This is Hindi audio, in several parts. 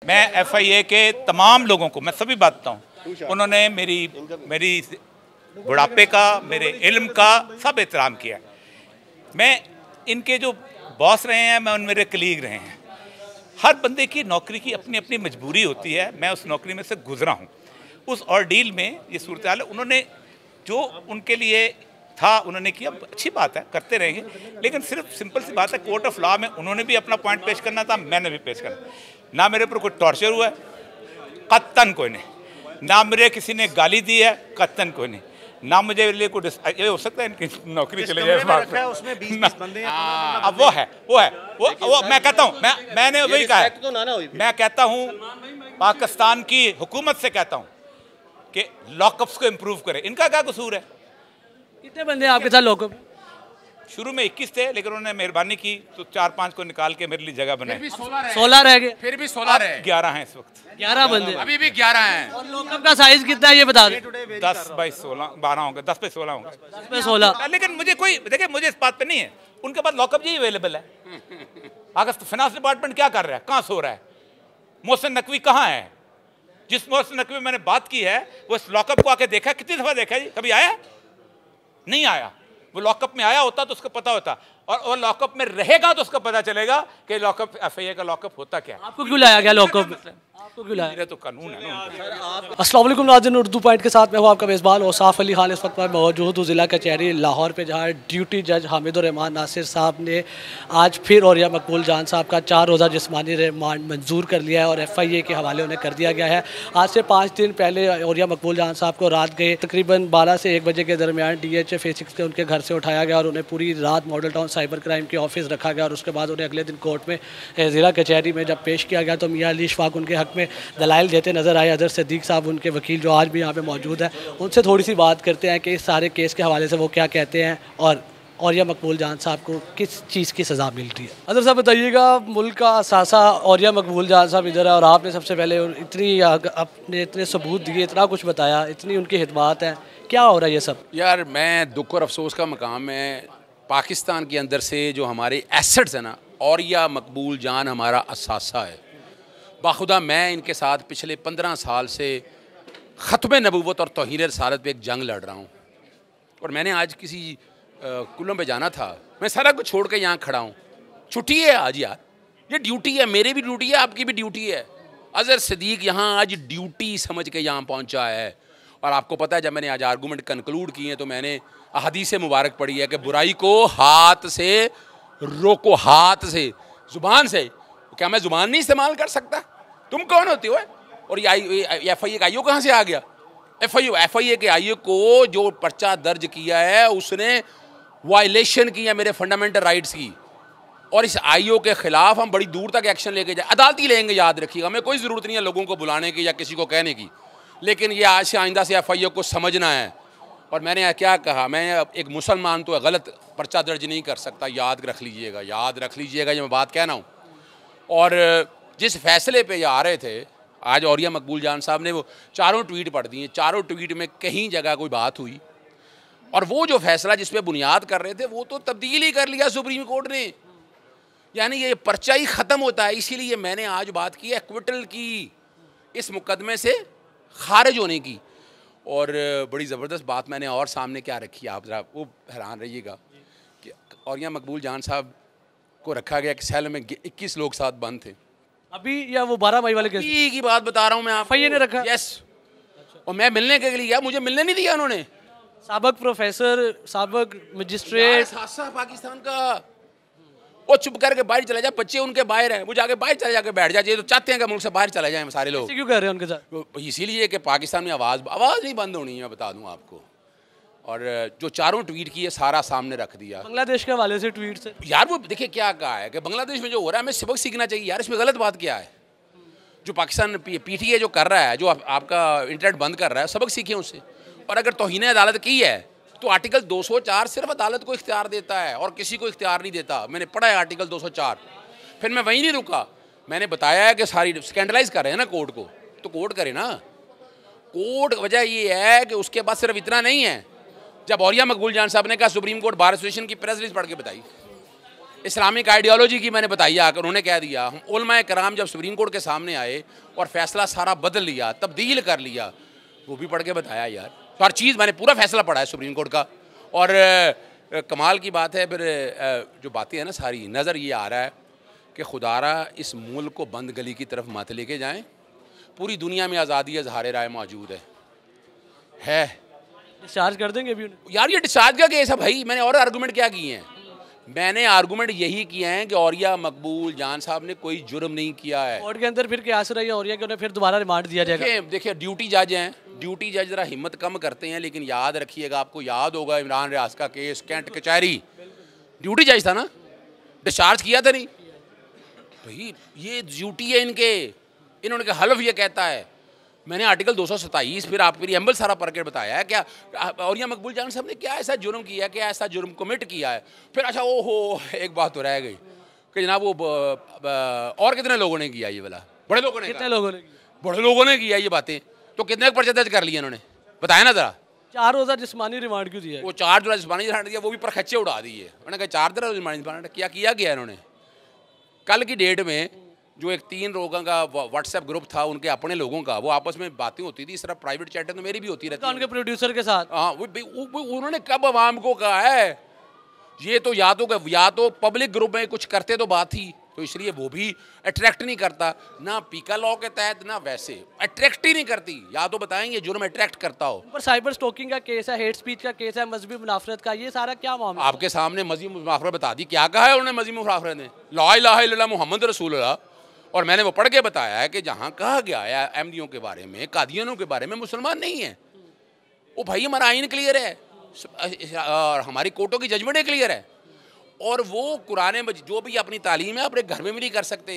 मैं FIA के तमाम लोगों को मैं सभी बताता हूँ, उन्होंने मेरी बुढ़ापे का, मेरे इल्म का सब एहतराम किया। मैं इनके जो बॉस रहे हैं, मैं उन मेरे कलीग रहे हैं। हर बंदे की नौकरी की अपनी अपनी मजबूरी होती है। मैं उस नौकरी में से गुजरा हूँ। उस ऑर्डील में ये सूरत हाल है, उन्होंने जो उनके लिए था उन्होंने किया, अच्छी बात है, करते रहेंगे। लेकिन सिर्फ सिंपल सी बात है, कोर्ट ऑफ लॉ में उन्होंने भी अपना पॉइंट पेश करना था, मैंने भी पेश करना। ना मेरे ऊपर कोई टॉर्चर हुआ है, कत्तन कोई नहीं। ना मेरे किसी ने गाली दी है, कत्तन कोई नहीं। ना मुझे लिए कोई ये हो सकता है इनकी नौकरी चले जाए उसमें 20 बंदे हैं। अब वो मैं कहता हूँ, मैंने वही कहा है, मैं कहता हूँ पाकिस्तान की हुकूमत से कहता हूँ कि लॉकअप्स को इम्प्रूव करें। इनका क्या कसूर है? कितने बंदे आपके साथ लॉकअप? शुरू में 21 थे, लेकिन उन्होंने मेहरबानी की तो 4-5 को निकाल के मेरे लिए जगह बनाई। 16 रह गए, फिर भी 16 रहे, 11 हैं इस वक्त। 11 बंदे अभी भी 11 हैं। और लॉकअप का साइज कितना है ये बता दें। 10 बाई 16 12 होंगे, 10 पे 16 होंगे। 10 पे 16। लेकिन मुझे कोई देखिए, मुझे इस बात पे नहीं है, उनके पास लॉकअप ही अवेलेबल है। अगस्त फाइनेंस डिपार्टमेंट क्या कर रहा है, कहाँ सो रहा है? मोहसिन नकवी कहाँ है? जिस मोहसिन नकवी मैंने बात की है, वो इस लॉकअप को आके देखा, कितनी दफा देखा जी? कभी आया? नहीं आया। वो लॉकअप में आया होता तो उसको पता होता, और वो लॉकअप में रहेगा तो उसको पता चलेगा कि लॉकअप FIA का लॉकअप होता क्या है। आपको क्यों लाया गया लॉकअप? आपको क्यों लाया? मेरा तो कानून है ना। अस्सलाम वालेकुम नाज़रीन, उर्दू पॉइंट के साथ मैं हूँ आपका मेज़बान औसाफ अली खान। इस वक्त मैं मौजूद हूँ ज़िला कचहरी लाहौर पे, जहाँ ड्यूटी जज हामिदुर रहमान नासिर साहब ने आज फिर औरिया मकबूल जान साहब का 4 रोज़ा जिस्मानी रिमांड मंजूर कर लिया है और FIA के हवाले उन्हें कर दिया गया है। आज से 5 दिन पहले औरिया मकबूल जान साहब को रात गए तकरीबन 12 से 1 बजे के दरमियान DHA फेज 6 के उनके घर से उठाया गया और उन्हें पूरी रात मॉडल टाउन साइबर क्राइम के ऑफिस रखा गया और उसके बाद उन्हें अगले दिन कोर्ट में ज़िला कचहरी में जब पेश किया गया तो मियां अली इशफाक उनके हक़ में दलाइल देते नज़र आए। अजहर सिद्दीक साहब उनके वकील जो आज भी यहाँ पे मौजूद है, उनसे थोड़ी सी बात करते हैं कि इस सारे केस के हवाले से वो क्या कहते हैं और औरिया मकबूल जान साहब को किस चीज़ की सज़ा मिल रही है। अजहर साहब बताइएगा, मुल्क का असासा औरिया मकबूल जान साहब इधर है और आपने सबसे पहले अपने इतने सबूत दिए, इतना कुछ बताया, इतनी उनकी खिदमत है, क्या हो रहा है ये सब? यार, मैं दुख और अफसोस का मकाम है, पाकिस्तान के अंदर से जो हमारे एसेट्स हैं ना, औरिया मकबूल जान हमारा असासा है। बाखुदा मैं इनके साथ पिछले 15 साल से ख़त्म नबूवत और तौहीन रसालत पे एक जंग लड़ रहा हूँ। और मैंने आज किसी कुल्लों पे जाना था, मैं सारा कुछ छोड़ के यहाँ खड़ा हूँ। छुट्टी है आज यार, ये ड्यूटी है, मेरी भी ड्यूटी है, आपकी भी ड्यूटी है। अजहर सिद्दीक यहाँ आज ड्यूटी समझ के यहाँ पहुँचा है। और आपको पता है, जब मैंने आज आर्गूमेंट कंक्लूड किए हैं तो मैंने अहदीस मुबारक पढ़ी है कि बुराई को हाथ से रोको, हाथ से, ज़ुबान से। क्या मैं ज़ुबान नहीं इस्तेमाल कर सकता? तुम कौन होती हो? और ये FIA का IO कहाँ से आ गया? FIA के IO को जो पर्चा दर्ज किया है उसने वायलेशन की है मेरे फंडामेंटल राइट्स की, और इस IO के ख़िलाफ़ हम बड़ी दूर तक एक्शन लेके जाए, अदालती लेंगे, याद रखिएगा। हमें कोई ज़रूरत नहीं है लोगों को बुलाने की या किसी को कहने की, लेकिन ये आज से आइंदा से FIA को समझना है। और मैंने क्या कहा, मैं एक मुसलमान तो गलत पर्चा दर्ज नहीं कर सकता, याद रख लीजिएगा, याद रख लीजिएगा, ये मैं बात कहना हूँ। और जिस फैसले पे ये आ रहे थे आज, औरिया मकबूल जान साहब ने वो 4 ट्वीट पढ़ दिए, 4 ट्वीट में कहीं जगह कोई बात हुई, और वो जो फैसला जिस पे बुनियाद कर रहे थे वो तो तब्दील ही कर लिया सुप्रीम कोर्ट ने। यानी ये पर्चा ही ख़त्म होता है। इसीलिए मैंने आज बात की एक्विटल की, इस मुकदमे से खारिज होने की। और बड़ी ज़बरदस्त बात मैंने और सामने क्या रखी, आप ज़रा वो हैरान रहिएगा कि औरिया मकबूल जान साहब को रखा गया कि सेल में 21 लोग साथ बंद थे अभी, या वो 12 मई वाले केस की बात बता रहा हूँ मैं आप। FIA ने रखा? यस। और मैं मिलने के लिए गया, मुझे मिलने नहीं दिया उन्होंने। साबक प्रोफेसर, साबक मजिस्ट्रेट, पाकिस्तान का, वो चुप करके बाहर चला जाए, बच्चे उनके बाहर हैं, वो जाके बाहर चले जाके बैठ जाए। तो चाहते हैं कि मुल्क से बाहर चले जाएं सारे लोग। क्यों कर रहे हैं उनके साथ? इसीलिए कि पाकिस्तान में आवाज़ नहीं बंद होनी है, बता दूँ आपको। और जो 4 ट्वीट किए सारा सामने रख दिया। बांग्लादेश के हवाले से ट्वीट से यार, वो देखिए क्या कहा है कि बांग्लादेश में जो हो रहा है हमें सबक सीखना चाहिए यार। इसमें गलत बात क्या है? जो पाकिस्तान PTA जो कर रहा है, जो आपका इंटरनेट बंद कर रहा है, सबक सीखें उससे। और अगर तौहीन अदालत की है तो आर्टिकल 204 सिर्फ अदालत को इख्तियार देता है और किसी को इख्तियार नहीं देता। मैंने पढ़ा है आर्टिकल 204। फिर मैं वहीं नहीं रुका, मैंने बताया है कि सारी स्कैंडलाइज कर रहे हैं ना कोर्ट को, तो कोर्ट करे ना। कोर्ट वजह ये है कि उसके बाद सिर्फ इतना नहीं है। जब औरिया मकबूल जान साहब ने कहा, सुप्रीम कोर्ट बार एसोसिएशन की प्रेस रिलीज पढ़ के बताई, इस्लामिक आइडियोलॉजी की मैंने बताई आकर उन्होंने कह दिया। हम उलमाए कराम जब सुप्रीम कोर्ट के सामने आए और फैसला सारा बदल लिया, तब्दील कर लिया, वो भी पढ़ के बताया यार। तो हर चीज़ मैंने पूरा फैसला पढ़ा है सुप्रीम कोर्ट का। और कमाल की बात है, फिर जो बातें हैं ना सारी, नज़र ये आ रहा है कि खुदारा इस मुल्क को बंद गली की तरफ मत लेके जाएं। पूरी दुनिया में आज़ादी इज़हार राय मौजूद है। डिस्चार्ज कर देंगे अभी उन्हें? यार ये डिस्चार्ज का केस है भाई। मैंने और आर्गूमेंट क्या किए हैं? मैंने आर्गूमेंट यही किए हैं कि औरिया मकबूल जान साहब ने कोई जुर्म नहीं किया है। कोर्ट के अंदर फिर क्या असर है औरिया कि उन्हें फिर दोबारा रिमांड दिया जाएगा? देखिए ड्यूटी जज हैं, ड्यूटी जज ज़रा हिम्मत कम करते हैं, लेकिन याद रखिएगा, आपको याद होगा इमरान रियाज का केस, कैंट कचहरी, ड्यूटी जज था ना, डिस्चार्ज किया था नहीं भाई। ये ड्यूटी है इनके। इन्होंने कहा हल्फ ये कहता है। मैंने आर्टिकल 227 फिर आप फिर एम्बल सारा पढ़ के बताया है क्या औरिया मकबूल जान साहब ने क्या ऐसा जुर्म किया, क्या ऐसा जुर्म कमिट किया है। फिर अच्छा ओहो एक बात तो रह गई कि जनाब वो और कितने लोगों ने किया ये वाला? बड़े लोगों ने। कितने लोगों ने? बड़े लोगों ने किया ये बातें। तो कितने पर्चे दर्ज कर लिए इन्होंने, बताया ना ज़रा। 4 रोज़ा जिस्मानी रिमांड क्यों दिया? वो 4 रोज़ा जिस्मानी रिमांड दिया, वो भी पर खच्चे उड़ा दिए। उन्होंने कहा 4 दिन जिस्मानी रिमांड किया गया इन्होंने। कल की डेट में जो एक 3 लोगों का व्हाट्सएप ग्रुप था, उनके अपने लोगों का, वो आपस में बातें होती थी। इस तरह प्राइवेट चैटें तो मेरी भी होती रहती है उनके प्रोड्यूसर के साथ। हाँ, वो उन्होंने कब अवाम को कहा है? ये तो या तो पब्लिक ग्रुप में कुछ करते तो बात थी, तो इसलिए वो भी अट्रैक्ट नहीं करता ना पीका लॉ के तहत, ना वैसे अट्रैक्ट ही नहीं करती। या तो बताएंगे जुर्म अट्रैक्ट करता हो। पर साइबर स्टॉकिंग का केस है, हेट स्पीच का केस है, मजहबी मुनाफरत का, ये सारा क्या मामला? आपके सामने मजहबी मुनाफरत बता दी। क्या कहा है उन्होंने मजहबी मुनाफरत ने? ला इलाहा इल्लल्लाह मुहम्मद रसूलुल्लाह। और मैंने वो पढ़ के बताया है कि जहाँ कहा गया है अहमदियों के बारे में, कादियानों के बारे में, मुसलमान नहीं है वो भाई। हमारा आइन क्लियर है और हमारी कोर्टों की जजमेंटें क्लियर है। और वो कुरान में जो भी अपनी तालीम है अपने घर में भी नहीं कर सकते,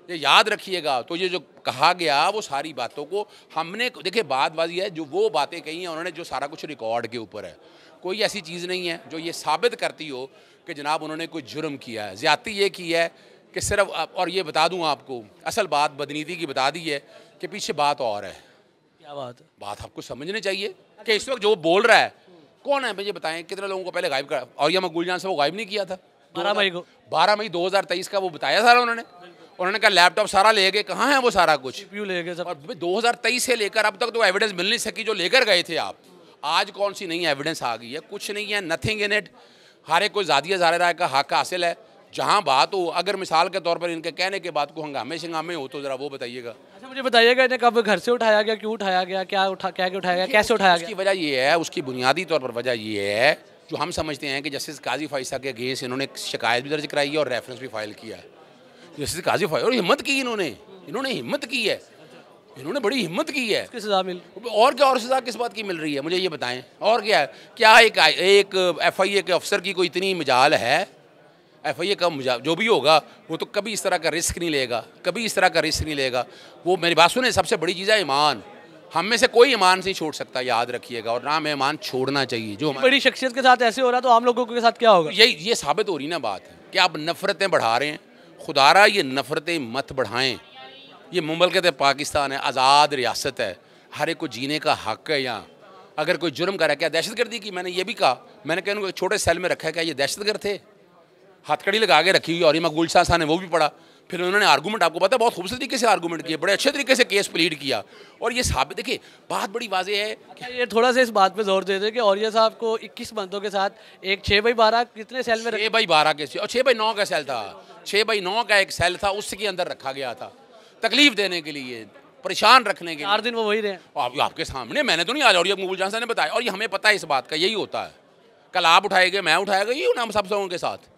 ये याद रखिएगा। तो ये जो कहा गया वो सारी बातों को हमने देखिए, बात बाजी है जो वो बातें कही हैं उन्होंने, जो सारा कुछ रिकॉर्ड के ऊपर है। कोई ऐसी चीज़ नहीं है जो ये साबित करती हो कि जनाब उन्होंने कोई जुर्म किया है। ज़्यादती ये की है कि सिर्फ, और ये बता दूं आपको, असल बात बदनीति की बता दी है कि पीछे बात और है। क्या बात है? बात आपको समझनी चाहिए कि इस वक्त जो बोल रहा है कौन है? मुझे बताएं कितने लोगों को पहले गायब कर, और यह मकबूल जान से वो गायब नहीं किया था 12 मई को, 12 मई 2023 का वो बताया सारा उन्होंने कहा लैपटॉप सारा ले गए। कहाँ है वो सारा कुछ? CPU ले गए सब। और 2023 से लेकर अब तक तो एविडेंस मिल नहीं सकी जो लेकर गए थे आप। आज कौन सी नई एविडेंस आ गई है? कुछ नहीं है, नथिंग इन इट। हर एक कोई ज़ादिया ज़ाहिर राय का हक हासिल है। जहाँ बात हो, अगर मिसाल के तौर पर इनके कहने के बाद को हंगामे शंगामे हो तो ज़रा वो बताइएगा। अच्छा मुझे बताइएगा इन्हें कब घर से उठाया गया, क्यों उठाया गया, क्या उठाया गया, कैसे उठाया गया? उसकी वजह ये है, उसकी बुनियादी तौर पर वजह ये है जो हम समझते हैं कि जस्टिस काजी फैसला के अगेंस्ट इन्होंने शिकायत भी दर्ज कराई है और रेफरेंस भी फाइल किया है। जस्टिस काजी फैसला और हिम्मत की इन्होंने हिम्मत की है, इन्होंने बड़ी हिम्मत की है। किस सजा मिल? और क्या, और सजा किस बात की मिल रही है मुझे ये बताएं? और क्या है? क्या एक FIA के अफसर की कोई इतनी मजाल है? FIA का जो भी होगा वो तो कभी इस तरह का रिस्क नहीं लेगा, कभी इस तरह का रिस्क नहीं लेगा वो। मेरी बात सुने, सबसे बड़ी चीज़ है ईमान। हम में से कोई ईमान नहीं छोड़ सकता, याद रखिएगा, और ना हमें ईमान छोड़ना चाहिए। जो बड़ी शख्सियत के साथ ऐसे हो रहा तो आम लोगों के साथ क्या होगा? ये साबित हो रही ना बात कि आप नफ़रतें बढ़ा रहे हैं। खुदारा ये नफ़रतें मत बढ़ाएं। ये मुमलकत पाकिस्तान है, आज़ाद रियासत है, हर एक को जीने का हक़ है यहाँ। अगर कोई जुर्म कर रहा है, क्या दहशतगर्दी की? मैंने ये भी कहा, मैंने कहा उनको छोटे सेल में रखा है, क्या ये दहशतगर्द थे? हथकड़ी लगा के रखी हुई। और ये मकबूल साहब ने वो भी पढ़ा। फिर उन्होंने आर्गूमेंट, आपको पता है, बहुत खूबसूरत तरीके से आर्गूमेंट किया, बड़े अच्छे तरीके से केस प्लीड किया। और ये साबित, देखिए बात बड़ी वाज़ेह है कि ये थोड़ा सा इस बात पे जोर दे दे कि औरिया साहब को 21 बंदों के साथ एक 6/12 कितने सेल में 6/12 के और 6/9 का सेल था। 6/9 का एक सेल था, उसके अंदर रखा गया था तकलीफ देने के लिए, परेशान रखने के लिए। 4 दिन वो वही रहे। आपके सामने, मैंने तो नहीं आज, और ये मकबूल जान साहब ने बताया, और ये हमें पता है इस बात का, यही होता है। कल आप उठाएंगे, मैं उठाएगा, ये हम सब लोगों के साथ।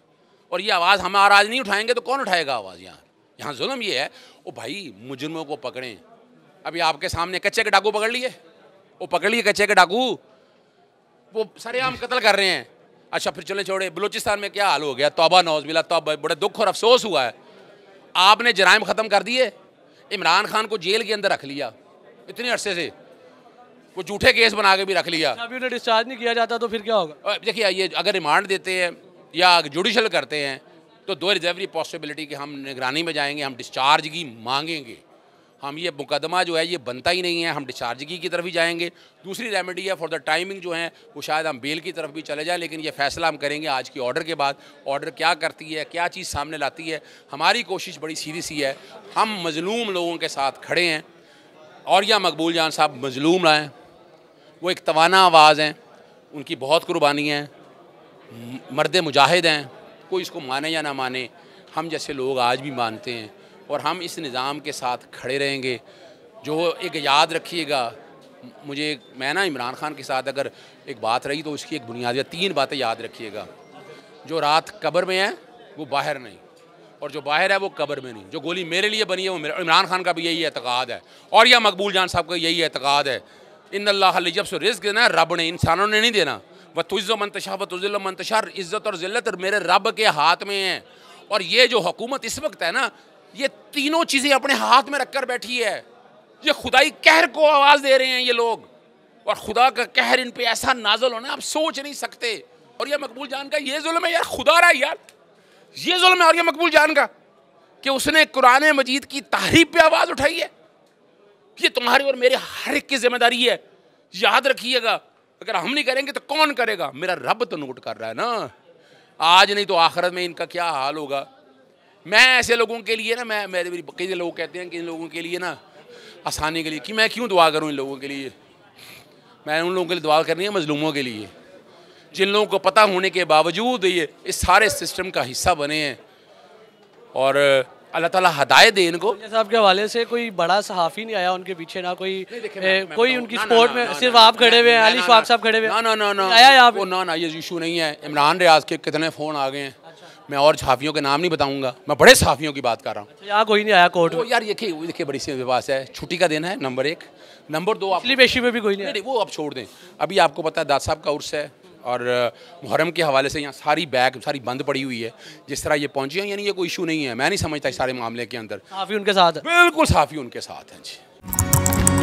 और ये आवाज़ हम आज नहीं उठाएंगे तो कौन उठाएगा आवाज़? यहाँ जुल्म ये है। ओ भाई, मुजरिमों को पकड़ें। अभी आपके सामने कच्चे के डाकू पकड़ लिए, वो पकड़ लिए कच्चे के डाकू, वो सरेआम कत्ल कर रहे हैं। अच्छा फिर चले छोड़े, बलूचिस्तान में क्या हाल हो गया? तौबा नौज़ बिल्लाह, तौबा, बड़े दुख और अफसोस हुआ है। आपने जराइम ख़त्म कर दिए, इमरान खान को जेल के अंदर रख लिया इतने अरसे से, वो झूठे केस बना के भी रख लिया। अभी उन्हें डिस्चार्ज नहीं किया जाता तो फिर क्या होगा? देखिए, ये अगर रिमांड देते हैं या जुडिशल करते हैं तो दो रिजर्वरी पॉसिबिलिटी कि हम निगरानी में जाएंगे, हम डिस्चार्ज की मांगेंगे, हम ये मुकदमा जो है ये बनता ही नहीं है, हम डिस्चार्जगी की तरफ ही जाएंगे। दूसरी रेमेडी है फॉर द टाइमिंग जो है वो शायद हम बेल की तरफ भी चले जाएं, लेकिन ये फ़ैसला हम करेंगे आज की ऑर्डर के बाद। ऑर्डर क्या करती है, क्या चीज़ सामने लाती है। हमारी कोशिश बड़ी सीधी सी है, हम मज़लूम लोगों के साथ खड़े हैं। और या मकबूल जान साहब मज़लूम हैं, वो एक तवाना आवाज़ हैं, उनकी बहुत कुर्बानी है, मर्द मुजाहिद हैं, कोई इसको माने या ना माने, हम जैसे लोग आज भी मानते हैं। और हम इस निज़ाम के साथ खड़े रहेंगे। जो एक याद रखिएगा, मैं ना इमरान खान के साथ अगर एक बात रही तो उसकी एक बुनियादी 3 बातें याद रखिएगा। जो रात कब्र में है वो बाहर नहीं, और जो बाहर है वो कब्र में नहीं। जो गोली मेरे लिए बनी है वो इमरान खान का भी यही एतकाद है, और या मकबूल जान साहब का यही एतकाद है। इन्नल्लाह जब से रिज़्क़ देना रब ने, इंसानों ने नहीं देना। व तुइज़्ज़ु मन तशा व तुज़िल्लु मन तशा, इज़्ज़त और ज़िल्लत मेरे रब के हाथ में है। और ये जो हुकूमत इस वक्त है ना, ये तीनों चीज़ें अपने हाथ में रखकर बैठी है। ये खुदाई कहर को आवाज़ दे रहे हैं ये लोग, और खुदा का कहर इन पे ऐसा नाज़िल होना आप सोच नहीं सकते। और ये मकबूल जान का ये जुल्म है यार, खुदा रहा यार, ये जुल्म है और ये मकबूल जान का कि उसने कुरान मजीद की तारीफ पे आवाज़ उठाई है। ये तुम्हारी और मेरे हर एक की जिम्मेदारी है, याद रखिएगा। अगर हम नहीं करेंगे तो कौन करेगा? मेरा रब तो नोट कर रहा है ना, आज नहीं तो आखिरत में इनका क्या हाल होगा। मैं ऐसे लोगों के लिए ना, मेरे कई लोग कहते हैं कि इन लोगों के लिए ना आसानी के लिए कि मैं क्यों दुआ करूं इन लोगों के लिए। मैं उन लोगों के लिए दुआ करनी है मजलूमों के लिए, जिन लोगों को पता होने के बावजूद ये इस सारे सिस्टम का हिस्सा बने हैं। और अल्लाह ताला हदायत दे इनको। साहब के हवाले से कोई बड़ा सहाफ़ी नहीं आया उनके पीछे, ना कोई उनकी सपोर्ट में, सिर्फ आप खड़े हुए हैं, अली शफाक साहब खड़े हुए हैं। ना आया यहाँ पे? ना ये इशू नहीं है। इमरान रियाज के कितने फ़ोन आ गए हैं, मैं और सहाफ़ियों के नाम नहीं बताऊंगा, मैं बड़े सहाफ़ियों की बात कर रहा हूँ। यहाँ कोई नहीं आया कोर्ट में? यार देखिए बड़ी सी बात है, छुट्टी का दिन है नंबर 1, नंबर 2 पिछली पेशी में भी कोई नहीं, वो आप छोड़ दें। अभी आपको पता है दाद साहब का उर्स है, और मुहर्रम के हवाले से यहाँ सारी बंद पड़ी हुई है। जिस तरह ये पहुँची है, यानी ये कोई इशू नहीं है। मैं नहीं समझता इस सारे मामले के अंदर सहाफ़ी उनके साथ है, बिल्कुल सहाफ़ी उनके साथ है जी।